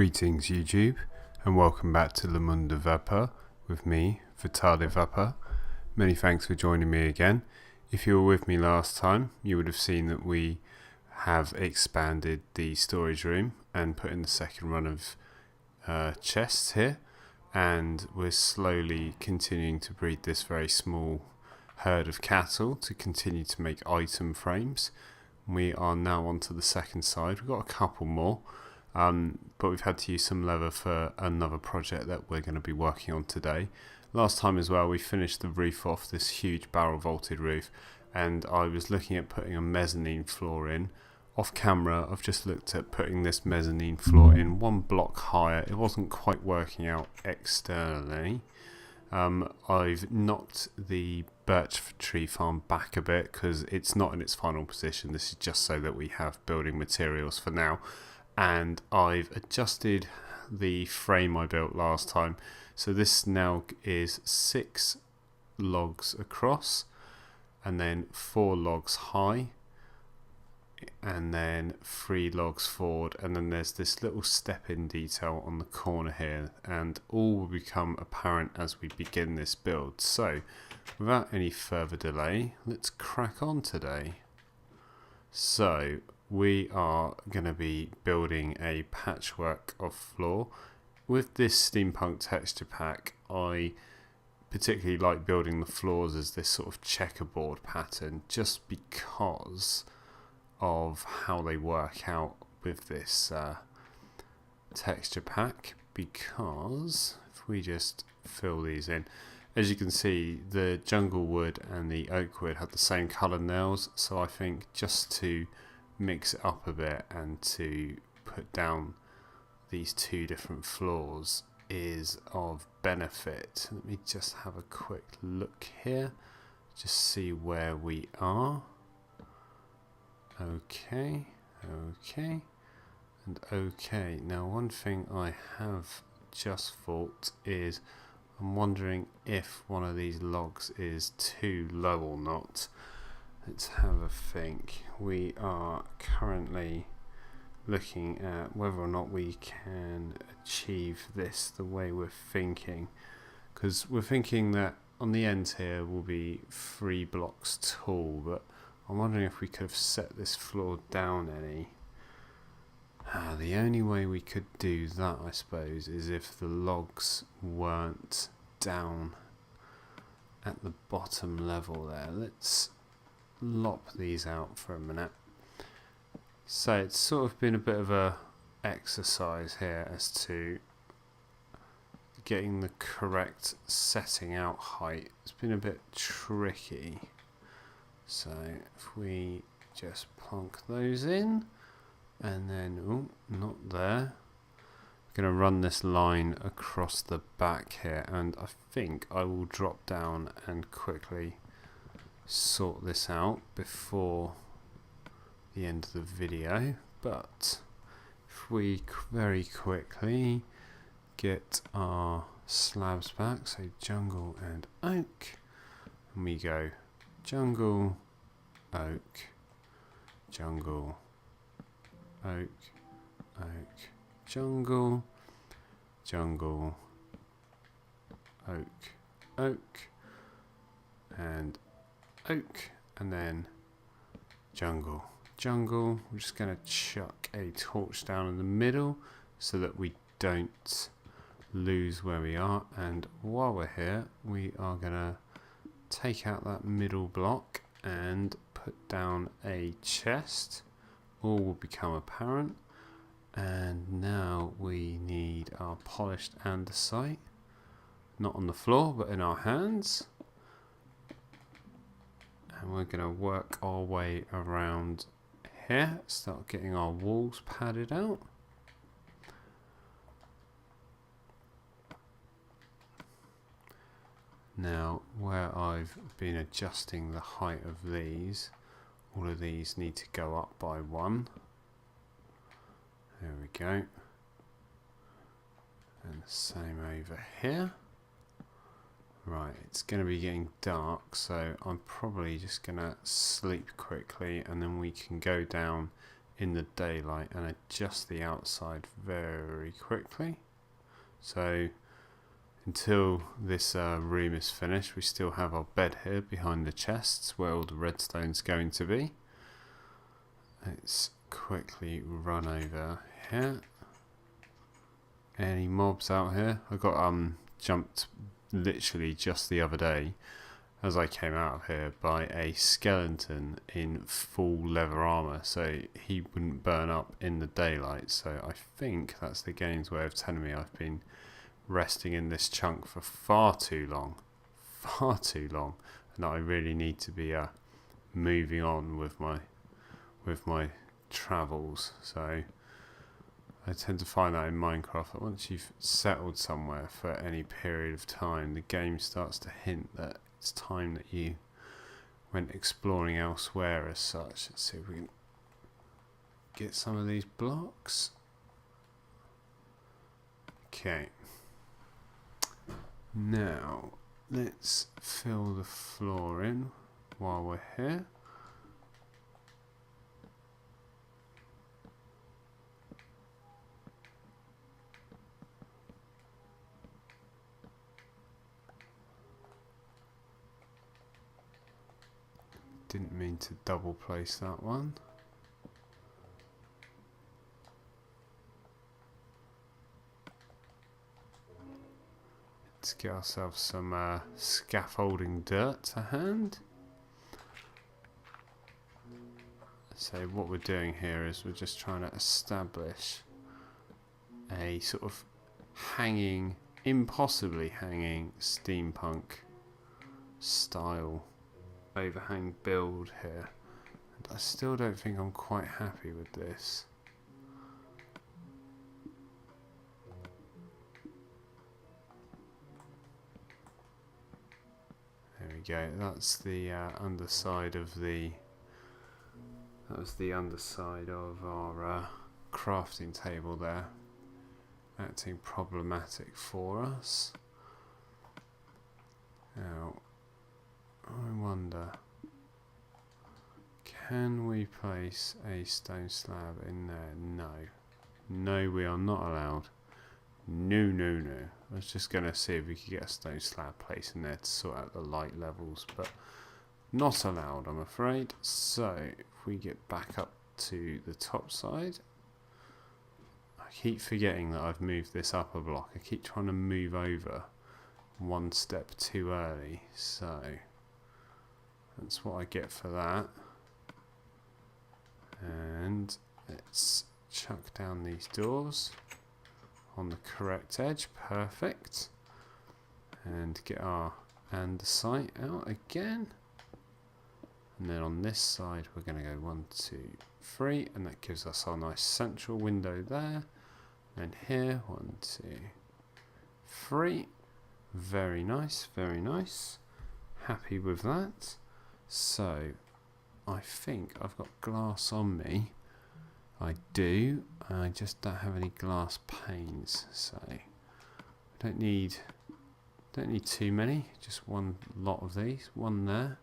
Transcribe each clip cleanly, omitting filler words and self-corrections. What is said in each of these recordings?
Greetings YouTube, and welcome back to Le.Monde.Du.VAPEUR with me, Vitaly Vapour. Many thanks for joining me again. If you were with me last time, you would have seen that we have expanded the storage room and put in the second run of chests here, and we're slowly continuing to breed this very small herd of cattle to continue to make item frames. We are now onto the second side. We've got a couple more. But we've had to use some leather for another project that we're going to be working on today. Last time as well, we finished the roof off, this huge barrel vaulted roof, and I was looking at putting a mezzanine floor in. Off camera, I've just looked at putting this mezzanine floor in one block higher. It wasn't quite working out externally. I've knocked the birch tree farm back a bit because it's not in its final position. This is just so that we have building materials for now. And I've adjusted the frame I built last time, so this now is 6 logs across and then 4 logs high and then 3 logs forward, and then there's this little step-in detail on the corner here, and all will become apparent as we begin this build. So without any further delay, let's crack on today. So we are going to be building a patchwork of floor. With this Steampunk texture pack, I particularly like building the floors as this sort of checkerboard pattern, just because of how they work out with this texture pack. Because if we just fill these in, as you can see, the jungle wood and the oak wood have the same colour nails, so I think just to mix it up a bit and to put down these two different floors is of benefit. Let me just have a quick look here, just see where we are. Okay, and okay. Now one thing I have just thought is I'm wondering if one of these logs is too low or not. Let's have a think. We are currently looking at whether or not we can achieve this the way we're thinking, because we're thinking that on the end here will be 3 blocks tall, but I'm wondering if we could have set this floor down any. The only way we could do that, I suppose, is if the logs weren't down at the bottom level there. Let's lop these out for a minute. So it's sort of been a bit of a exercise here as to getting the correct setting out height. It's been a bit tricky. So if we just plonk those in, and then, oh, not there. I'm going to run this line across the back here, and I think I will drop down and quickly sort this out before the end of the video. But if we very quickly get our slabs back, so jungle and oak, and we go jungle, oak, jungle, oak, oak, jungle, jungle, oak, oak, and oak, and then jungle, jungle. We're just going to chuck a torch down in the middle so that we don't lose where we are. And while we're here, we are going to take out that middle block and put down a chest. All will become apparent. And now we need our polished andesite, not on the floor but in our hands. And we're going to work our way around here, start getting our walls padded out. Now, where I've been adjusting the height of these, all of these need to go up by 1. There we go. And the same over here. Right, it's going to be getting dark, so I'm probably just going to sleep quickly, and then we can go down in the daylight and adjust the outside very quickly. So until this room is finished, we still have our bed here behind the chests where all the redstone's going to be. Let's quickly run over here. Any mobs out here? I got jumped literally just the other day as I came out of here by a skeleton in full leather armor, so he wouldn't burn up in the daylight. So I think that's the game's way of telling me I've been resting in this chunk for far too long, and that I really need to be moving on with my travels. So I tend to find that in Minecraft that once you've settled somewhere for any period of time, the game starts to hint that it's time that you went exploring elsewhere as such. Let's see if we can get some of these blocks. Okay. Now, let's fill the floor in while we're here. Didn't mean to double place that one. Let's get ourselves some scaffolding dirt to hand. So what we're doing here is we're just trying to establish a sort of hanging, impossibly hanging steampunk style overhang build here, and I still don't think I'm quite happy with this. There we go. That's the underside of the. That was the underside of our crafting table there, acting problematic for us. Now, I wonder, can we place a stone slab in there? No. No, we are not allowed. No, no, no. I was just going to see if we could get a stone slab placed in there to sort out the light levels, but not allowed, I'm afraid. So, if we get back up to the top side, I keep forgetting that I've moved this up a block. I keep trying to move over one step too early, so that's what I get for that. And let's chuck down these doors on the correct edge. Perfect. And get our andesite out again. And then on this side we're going to go 1, 2, 3, and that gives us our nice central window there. And here 1, 2, 3. Very nice, very nice. Happy with that. So I think I've got glass on me. I do. I just don't have any glass panes, so I don't need too many. Just one lot of these. One there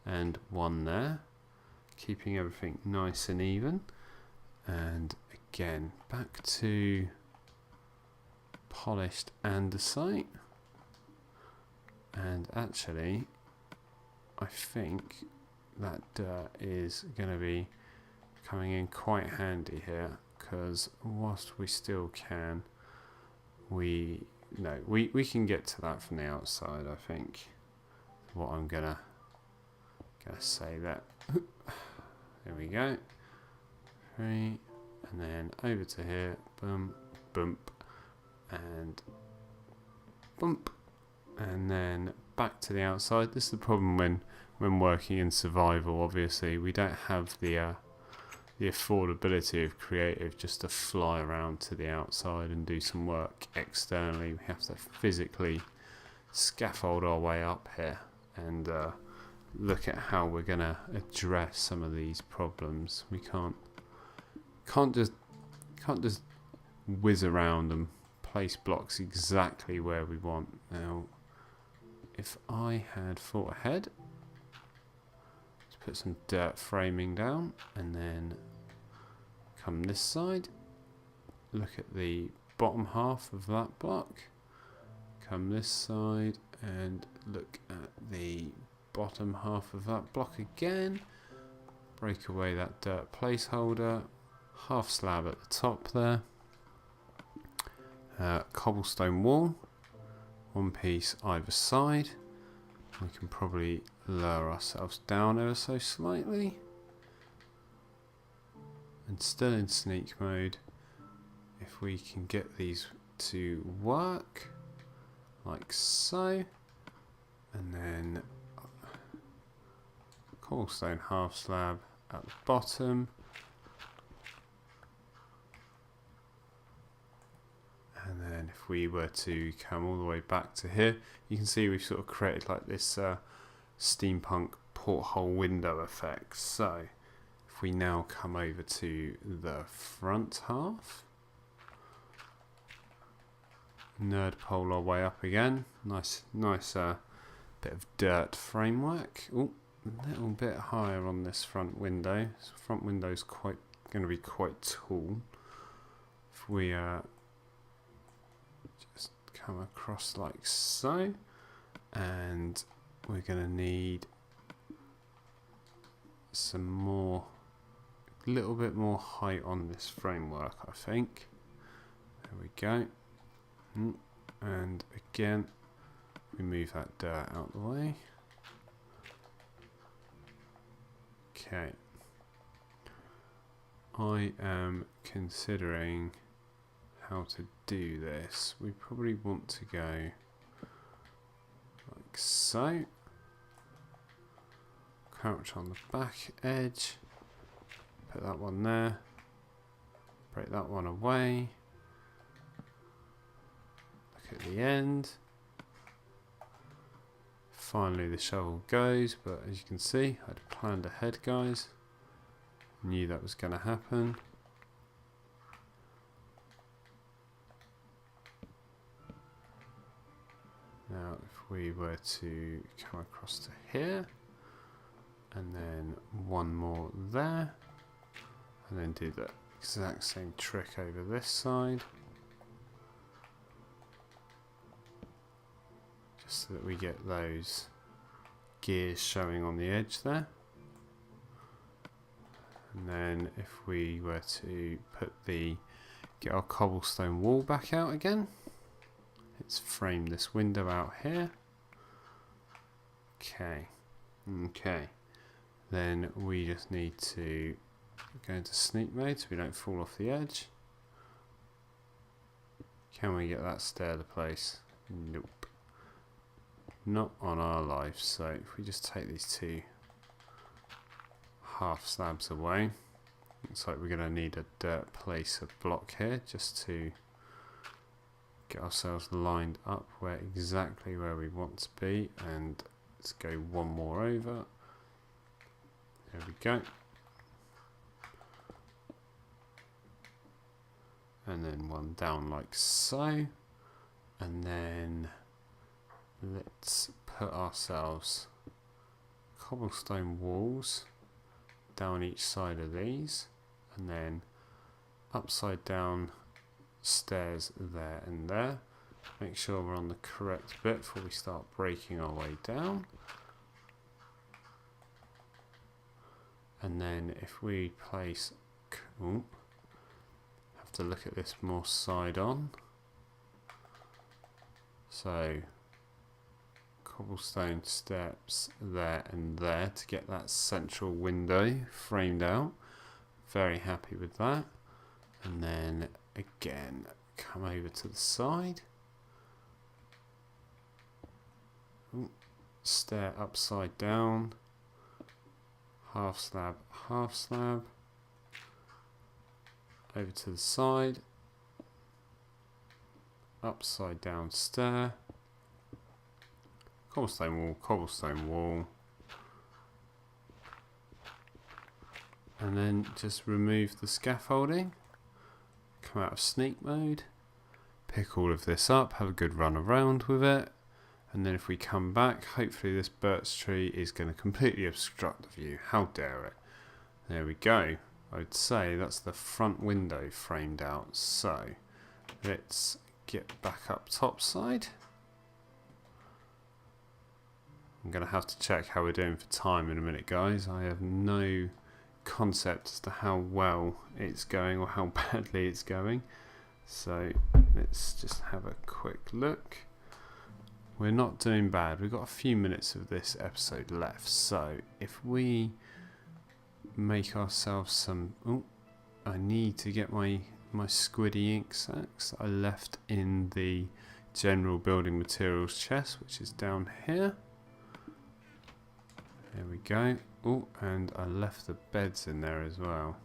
and one there, keeping everything nice and even. And again, back to polished andesite. And actually, I think that dirt is going to be coming in quite handy here, because whilst we still can, we can get to that from the outside. I think what I'm gonna say that. There we go. 3, and then over to here. Boom, bump, and bump. And then back to the outside. This is the problem when working in survival. Obviously, we don't have the affordability of creative just to fly around to the outside and do some work externally. We have to physically scaffold our way up here and look at how we're going to address some of these problems. We can't just whiz around and place blocks exactly where we want. Now, if I had thought ahead, let's put some dirt framing down, and then come this side, look at the bottom half of that block, come this side and look at the bottom half of that block again, break away that dirt placeholder, half slab at the top there, cobblestone wall, one piece either side. We can probably lower ourselves down ever so slightly, and still in sneak mode, if we can get these to work like so, and then cobblestone half slab at the bottom, and then if we were to come all the way back to here, you can see we've sort of created like this steampunk porthole window effect. So if we now come over to the front half, nerd pole our way up again, nice bit of dirt framework. Ooh, a little bit higher on this front window. This front window is going to be quite tall. If we just come across like so, and we're going to need some more, a little bit more height on this framework, I think. There we go. And again, we move that dirt out the way. Okay. I am considering how to do this. We probably want to go like so. Crouch on the back edge. Put that one there. Break that one away. Look at the end. Finally the shovel goes, but as you can see, I'd planned ahead, guys. Knew that was going to happen. Now if we were to come across to here, and then one more there, and then do the exact same trick over this side, just so that we get those gears showing on the edge there. And then if we were to get our cobblestone wall back out again, let's frame this window out here. Okay, then we just need to go into sneak mode so we don't fall off the edge. Can we get that stair to place? Nope, not on our life. So if we just take these two half slabs away, looks like we're going to need a dirt placer block here just to get ourselves lined up exactly where we want to be. And let's go one more over. There we go. And then one down like so. And then let's put ourselves cobblestone walls down each side of these, and then upside down stairs there and there. Make sure we're on the correct bit before we start breaking our way down. And then if we place, have to look at this more side on. So cobblestone steps there and there to get that central window framed out. Very happy with that. And then again, come over to the side. Stair upside down. Half slab, half slab. Over to the side. Upside down stair. Cobblestone wall, cobblestone wall. And then just remove the scaffolding. Come out of sneak mode. Pick all of this up, have a good run around with it. And then if we come back, hopefully this birch tree is going to completely obstruct the view. How dare it. There we go. I'd say that's the front window framed out. So let's get back up top side. I'm going to have to check how we're doing for time in a minute, guys. I have no concept as to how well it's going or how badly it's going. So let's just have a quick look. We're not doing bad. We've got a few minutes of this episode left. So if we make ourselves some... Oh, I need to get my squiddy ink sacks that I left in the general building materials chest, which is down here. There we go. Oh, and I left the beds in there as well.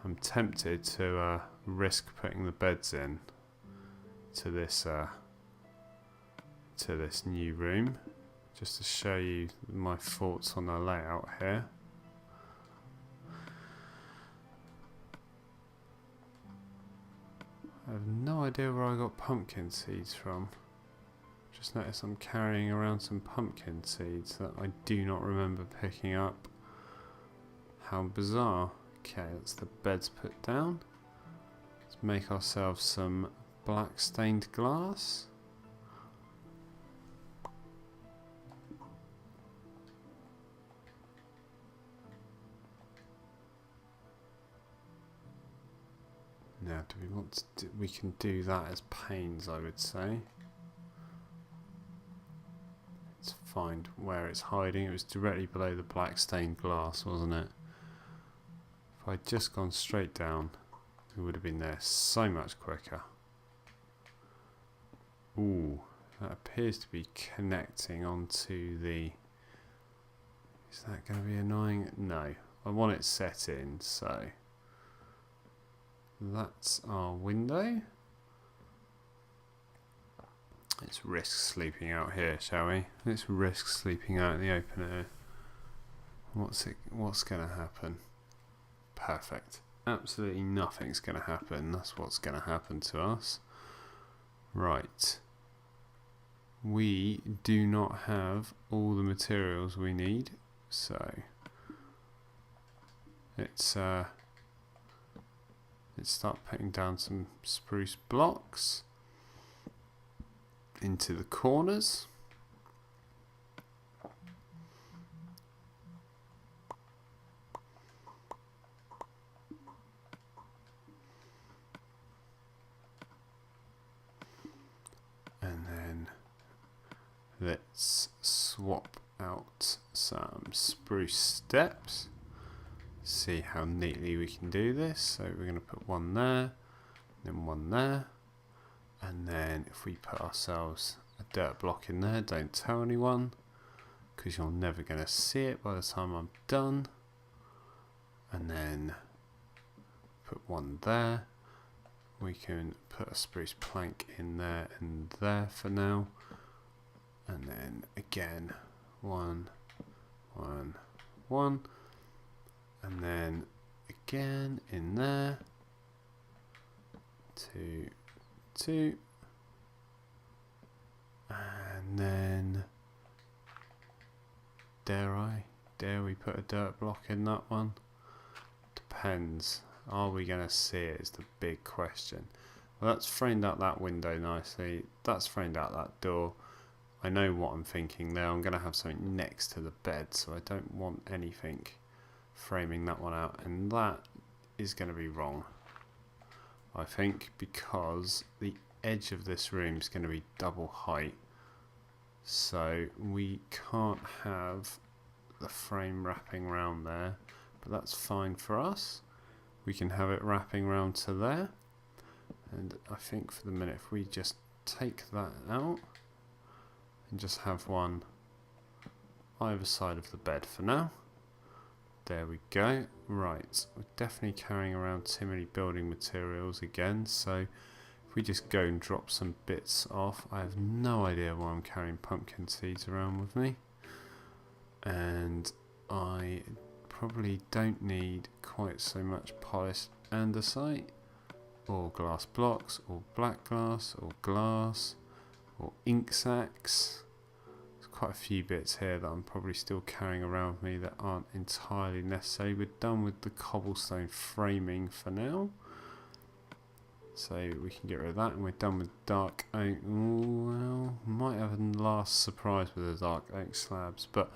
I'm tempted to risk putting the beds in to this new room, just to show you my thoughts on the layout here. I have no idea where I got pumpkin seeds from. Just noticed I'm carrying around some pumpkin seeds that I do not remember picking up. How bizarre. Okay, that's the beds put down. Let's make ourselves some black stained glass. Now, do we want to do, we can do that as panes, I would say. Let's find where it's hiding. It was directly below the black stained glass, wasn't it? If I'd just gone straight down, it would have been there so much quicker. Ooh, that appears to be connecting onto the... Is that going to be annoying? No, I want it set in, so... That's our window. Let's risk sleeping out here, shall we? Let's risk sleeping out in the open air. What's going to happen? Perfect. Absolutely nothing's going to happen. That's what's going to happen to us. Right. We do not have all the materials we need, so let's start putting down some spruce blocks into the corners. And then let's swap out some spruce steps. See how neatly we can do this. So we're going to put one there, then one there, and then if we put ourselves a dirt block in there, don't tell anyone because you're never going to see it by the time I'm done. And then put one there. We can put a spruce plank in there and there for now, and then again one, and then again in there, two, and then dare we put a dirt block in that one? Depends. Are we going to see it is the big question. Well, that's framed out that window nicely. That's framed out that door. I know what I'm thinking there. I'm going to have something next to the bed, so I don't want anything framing that one out, and that is going to be wrong, I think, because the edge of this room is going to be double height, so we can't have the frame wrapping around there, but that's fine for us. We can have it wrapping around to there, and I think for the minute if we just take that out and just have one either side of the bed for now. There we go. Right, we're definitely carrying around too many building materials again, so if we just go and drop some bits off. I have no idea why I'm carrying pumpkin seeds around with me, and I probably don't need quite so much polished andesite or glass blocks or black glass or glass or ink sacks. There's quite a few bits here that I'm probably still carrying around with me that aren't entirely necessary. We're done with the cobblestone framing for now, so we can get rid of that, and we're done with dark oak. Well, might have a last surprise with the dark oak slabs, but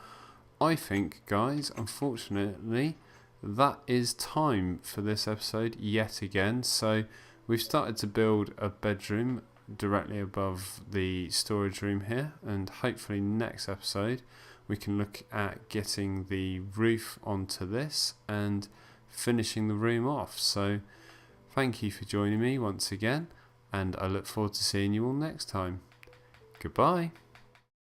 I think, guys, unfortunately, that is time for this episode yet again. So we've started to build a bedroom directly above the storage room here, and hopefully next episode we can look at getting the roof onto this and finishing the room off. So thank you for joining me once again, and I look forward to seeing you all next time. Goodbye.